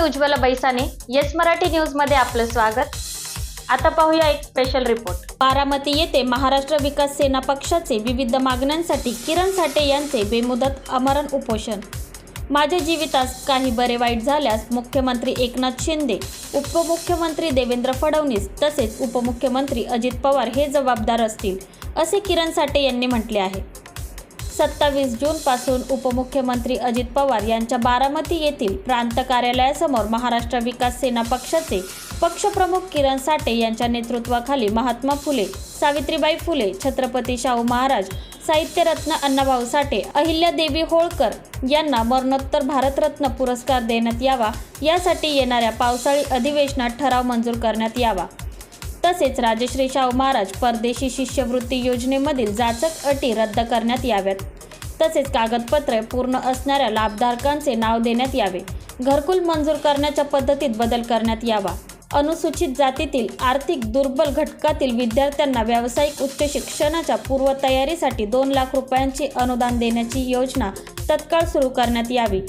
Ujjwala बैसाने yes Marathi news मध्ये आपलं स्वागत। आता पाहूया एक स्पेशल रिपोर्ट। बारामती येथे महाराष्ट्र विकास सेना पक्षाचे विविध मागण्यांसाठी किरण साठे यांचे बेमुदत आमरण उपोषण। माझ्या जीवितास काही बरे वाईट झाल्यास मुख्यमंत्री एकनाथ शिंदे, उपमुख्यमंत्री देवेंद्र फडणवीस तसेच उपमुख्यमंत्री अजित पवार हे जबाबदार असतील, असे किरण साठे यांनी म्हटले आहे। 27 जूनपासून उपमुख्यमंत्री अजित पवार यांच्या बारामती येथील प्रांत कार्यालयासमोर महाराष्ट्र विकास सेना पक्षाचे पक्षप्रमुख किरण साठे यांच्या नेतृत्वाखाली महात्मा फुले, सावित्रीबाई फुले, छत्रपती शाहू महाराज, साहित्यरत्न अण्णाभाऊ साठे, अहिल्यादेवी होळकर यांना मरणोत्तर भारतरत्न पुरस्कार देण्यात यावा, यासाठी येणाऱ्या पावसाळी अधिवेशनात ठराव मंजूर करण्यात यावा। तसेच राजश्री शाहू महाराज परदेशी शिष्यवृत्ती योजनेमधील जाचक अटी रद्द करण्यात याव्यात। तसेच कागदपत्रे पूर्ण असणाऱ्या लाभधारकांचे नाव देण्यात यावे। घरकुल मंजूर करण्याच्या पद्धतीत बदल करण्यात यावा। अनुसूचित जातीतील आर्थिक दुर्बल घटकातील विद्यार्थ्यांना व्यावसायिक उच्च शिक्षणाच्या पूर्वतयारीसाठी 2 लाख रुपयांचे अनुदान देण्याची योजना तत्काळ सुरू करण्यात यावी।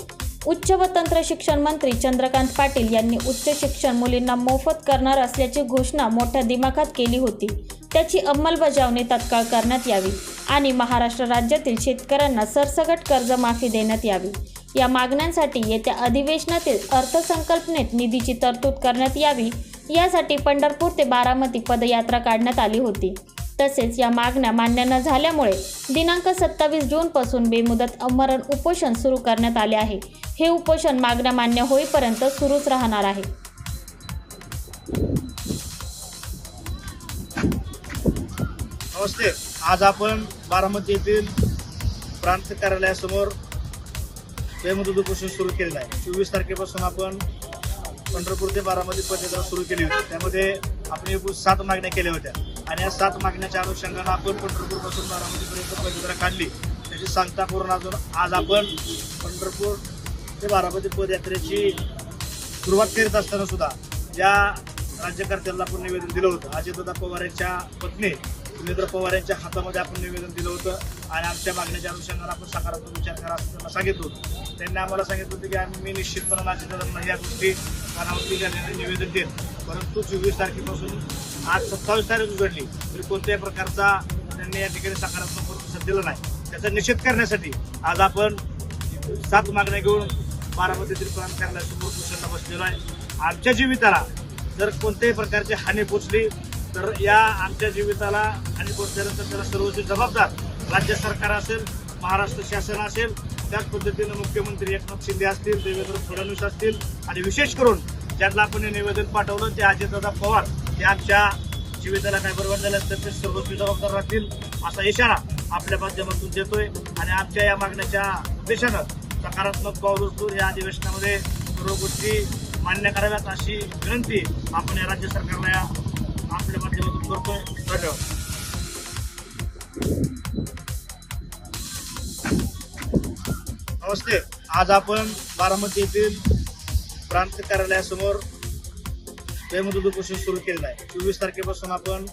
उच्च व तंत्र शिक्षण मंत्री चंद्रकांत पाटील यांनी उच्च शिक्षण मुलींना मोफत करणार असल्याची घोषणा मोठ्या दिमाखात केली होती, त्याची अंमलबजावणी तत्काळ करण्यात यावी आणि महाराष्ट्र राज्यातील शेतकऱ्यांना सरसकट कर्जमाफी देण्यात यावी। या मागण्यांसाठी येत्या अधिवेशनातील अर्थसंकल्पनेत निधीची तरतूद करण्यात यावी, यासाठी पंढरपूर ते बारामती पदयात्रा काढण्यात आली होती। तसेच या मागण्या मान्य न झाल्यामुळे दिनांक 27 जूनपासून बेमुदत आमरण उपोषण सुरू करण्यात आले आहे। हे उपोषण मागण्या मान्य होईपर्यंत सुरूच राहणार आहे। नमस्ते। आज आपण बारामती येथील प्रांत कार्यालयासमोर बेमुदत उपोषण सुरू केलेलं आहे। 24 तारखेपासून आपण पंढरपूर ते बारामती पदयात्रा सुरू केली होती। त्यामध्ये आपण एकूण 7 मागण्या केल्या होत्या आणि या 7 मागण्याच्या अनुषंगाने आपण पंढरपूरपासून बारामतीपर्यंत पदयात्रा काढली। त्याची सांगता करून आज आपण पंढरपूर ते बारामती पदयात्रेची सुरुवात करीत असताना सुद्धा ज्या राज्यकर्त्यांना आपण निवेदन दिलं होतं, अजितदादा पवार यांच्या पत्नी सुनेत्र पवार यांच्या हातामध्ये आपण निवेदन दिलं होतं आणि आमच्या मागण्याच्या अनुषंगाने आपण सकारात्मक विचार करा असं त्यांना सांगितलं होतं। त्यांनी आम्हाला सांगितलं होतं की मी निश्चितपणे अजितदादांना या गोष्टी कानावरती घालण्याचे निवेदन देईन, परंतु 24 तारखेपासून आज 27 तारीख उघडली तरी कोणत्याही प्रकारचा त्यांनी या ठिकाणी सकारात्मक प्रतिसाद दिला नाही। त्याचा निषेध करण्यासाठी आज आपण 7 मागण्या घेऊन बारामतीतील प्रांत कार्यालयासमोर उपोषणाला बसलेलो आहे। आमच्या जीविताला जर कोणत्याही प्रकारची हानी पोचली तर या आमच्या जीविताला हानी पोचल्यानंतर त्याला सर्वोच्च जबाबदार राज्य सरकार असेल, महाराष्ट्र शासन असेल, त्याच पद्धतीनं मुख्यमंत्री एकनाथ शिंदे असतील, देवेंद्र फडणवीस असतील आणि विशेष करून ज्यांना आपण हे निवेदन पाठवलं ते अजितदादा पवार हे आमच्या जीविताला काय बरोबर झालं तर ते सर्वोच्च जबाबदार राहतील असा इशारा आपल्या माध्यमातून देतोय आणि आमच्या या मागण्याच्या उद्देशानं सकारात्मक पाऊल उचलून या अधिवेशनामध्ये सर्व गोष्टी मान्य कराव्यात अशी विनंती आपण या राज्य सरकारला या आपल्या माध्यमातून करतोय। धन्यवाद। नमस्ते। आज आपण बारामती येथील प्रांत कार्यालयासमोर बेमुदत उपोषण सुरू केलेलं आहे। 24 तारखेपासून आपण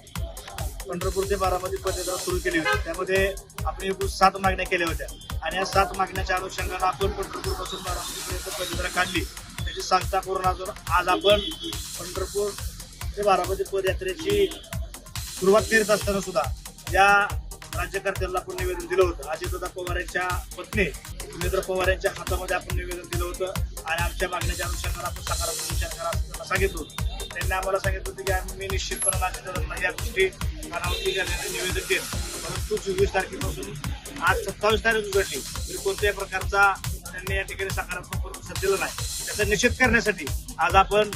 पंढरपूर ते बारामती पदयात्रा सुरू केली होती। त्यामध्ये आपण एकूण 7 मागण्या केल्या होत्या आणि या 7 मागण्याच्या अनुषंगाने आपण पंढरपूरपासून बारामतीपर्यंत पदयात्रा काढली। त्याची सांगता करून आज आपण पंढरपूर ते बारामती पदयात्रेची सुरुवात करीत असताना सुद्धा ज्या राज्यकर्त्यांना आपण निवेदन दिलं होतं, अजितदादा पवार यांच्या पत्नी सुनेत्र पवार यांच्या हातामध्ये आपण निवेदन दिलं होतं आणि आमच्या मागण्याच्या अनुषंगाने आपण सकारात्मक विचार करा असं त्यांना सांगितलं होतं। त्यांनी आम्हाला सांगितलं होतं की मी निश्चितपणे अजितदादांना या गोष्टी कानावरती घालण्याचे निवेदन देईन, परंतु 24 तारखेपासून आज 27 तारीख उघडली तरी कोणत्याही प्रकारचा त्यांनी या ठिकाणी सकारात्मक प्रतिसाद दिला नाही। त्याचा निषेध करण्यासाठी आज आपण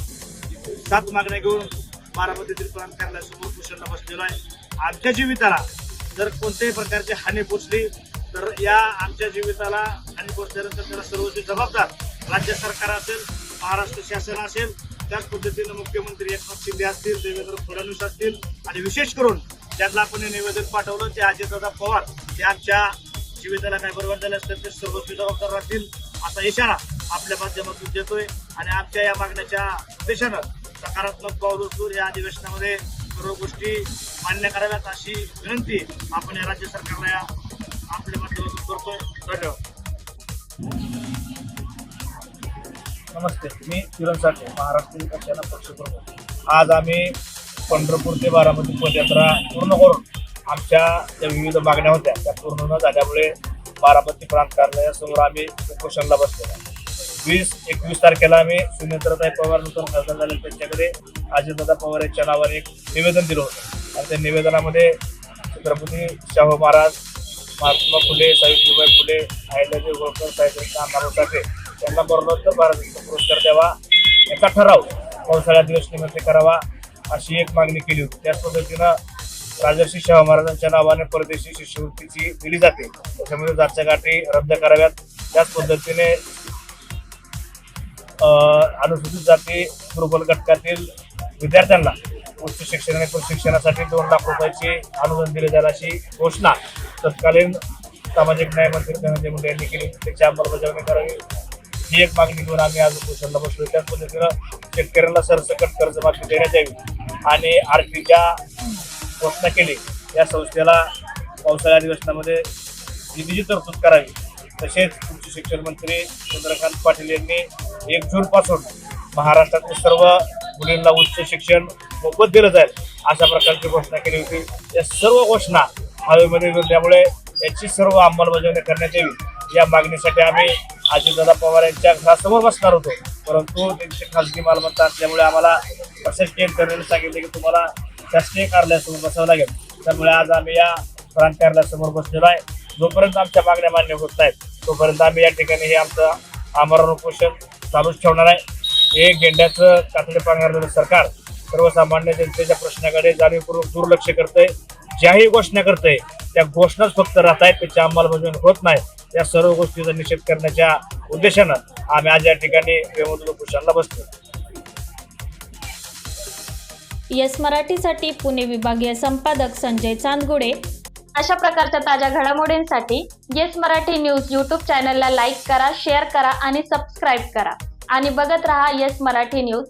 7 मागण्या घेऊन बारामतीतील प्रांत कार्यालयासमोर उपोषणाला बसलेलो आहे। आमच्या जीविताला जर कोणत्याही प्रकारची हानी पोचली तर या आमच्या जीविताला हानी पोचल्यानंतर त्याला सर्वोच्च जबाबदार राज्य सरकार असेल, महाराष्ट्र शासन असेल, त्याच पद्धतीनं मुख्यमंत्री एकनाथ शिंदे असतील, देवेंद्र फडणवीस असतील आणि विशेष करून ज्यांना आपण हे निवेदन पाठवलं ते अजितदादा पवार हे आमच्या जीविताला काय बरोबर झालं तर ते सर्वोच्च जबाबदार राहतील असा इशारा आपल्या माध्यमातून देतोय आणि आमच्या या मागण्याच्या उद्देशानं सकारात्मक पाऊल उचलून या अधिवेशनामध्ये सर्व गोष्टी मान्य कराव्यात अशी विनंती आपण या राज्य सरकारला या आपल्या माध्यमातून करतोय। धन्यवाद। नमस्ते, मी किरण साठे, महाराष्ट्र विकास सेना पक्षप्रमुख. आज आम्ही पंढरपूर ते बारामती पदयात्रा पूर्ण करून आमच्या ज्या विविध मागण्या होत्या त्या पूर्ण न झाल्यामुळे बारामती प्रांत कार्यालयासमोर आम्ही उपोषणाला बसलेलो आहे. 20-21 तारखेला आम्ही सुनेत्राताई पवार नूतन खासदार झाले त्यांच्याकडे अजितदादा पवार यांच्या नावाने एक निवेदन दिलं होतं आणि त्या निवेदनामध्ये छत्रपती शाहू महाराज, महात्मा फुले, सावित्रीबाई फुले, अहिल्यादेवी होळकर, साहेब अण्णाभाऊ साठे यांना मरणोत्तर भारतरत्न पुरस्कार द्यावा याचा ठराव पावसाळ्या दिवसनिमित्त करावा अशी एक मागणी केली होती. त्याच पद्धतीनं राजर्षी शाहू महाराजांच्या नावाने परदेशी शिष्यवृत्तीची दिली जाते, त्याच्यामध्ये जातच्या गाठी रद्द कराव्यात. त्याच पद्धतीने अनुसूचित जाती दुर्बल घटकातील विद्यार्थ्यांना उच्च शिक्षण आणि प्रशिक्षणासाठी 2 लाख रुपयाची अनुदान दिले जाईल अशी घोषणा तत्कालीन सामाजिक न्याय मंत्री धनंजय मुंडे यांनी केली. त्याची अंमलबजावणी करावी ही एक मागणी घेऊन आम्ही आज उपोषणाला बसलो. त्याच पद्धतीनं शेतकऱ्यांना सरसकट कर्जमाफी देण्यात यावी आणि आरटीच्या घोषणा केली या संस्थेला पावसाळ्या अधिवेशनामध्ये निधीची तरतूद करावी. तसेच उच्च शिक्षण मंत्री चंद्रकांत पाटील यांनी 1 जूनपासून महाराष्ट्रातील सर्व मुलींना उच्च शिक्षण मोफत दिलं जाईल अशा प्रकारची घोषणा केली होती. या सर्व घोषणा हवेमध्ये गेल्यामुळे याची सर्व अंमलबजावणी करण्यात यावी या मागणीसाठी आम्ही अजितदादा पवार यांच्या घरासमोर बसणार होतो, परंतु त्यांची खासगी मालमत्ता असल्यामुळे आम्हाला प्रशासकीय यंत्रणेने सांगितले की तुम्हाला शासकीय कार्यालयासमोर बसावं लागेल. त्यामुळे आज आम्ही या प्रांत कार्यालयासमोर बसलेलो आहे. जोपर्यंत आमच्या मागण्या मान्य होत नाहीत तोपर्यंत आम्ही या ठिकाणी हे आमचं आमरण उपोषण चालूच ठेवणार आहे. हे गेंड्याचं कातडे पांघरलेलं सरकार सर्वसामान्य जनतेच्या प्रश्नाकडे जाणीवपूर्वक दुर्लक्ष करतंय. ज्याही घोषणा करतंय त्या घोषणाच फक्त राहत आहेत, त्याची अंमलबजावणी होत नाही. या सर्व गोष्टीचा निषेध करण्याच्या उद्देशानं आम्ही आज या ठिकाणी बेमुदत उपोषणाला बसतो. येस मराठीसाठी पुणे विभागीय संपादक संजय चांदगुडे. अशा प्रकारच्या ताज्या घडामोडींसाठी येस मराठी न्यूज यूट्यूब चॅनलला लाईक करा, शेअर करा आणि सबस्क्राईब करा आणि बघत रहा येस मराठी न्यूज.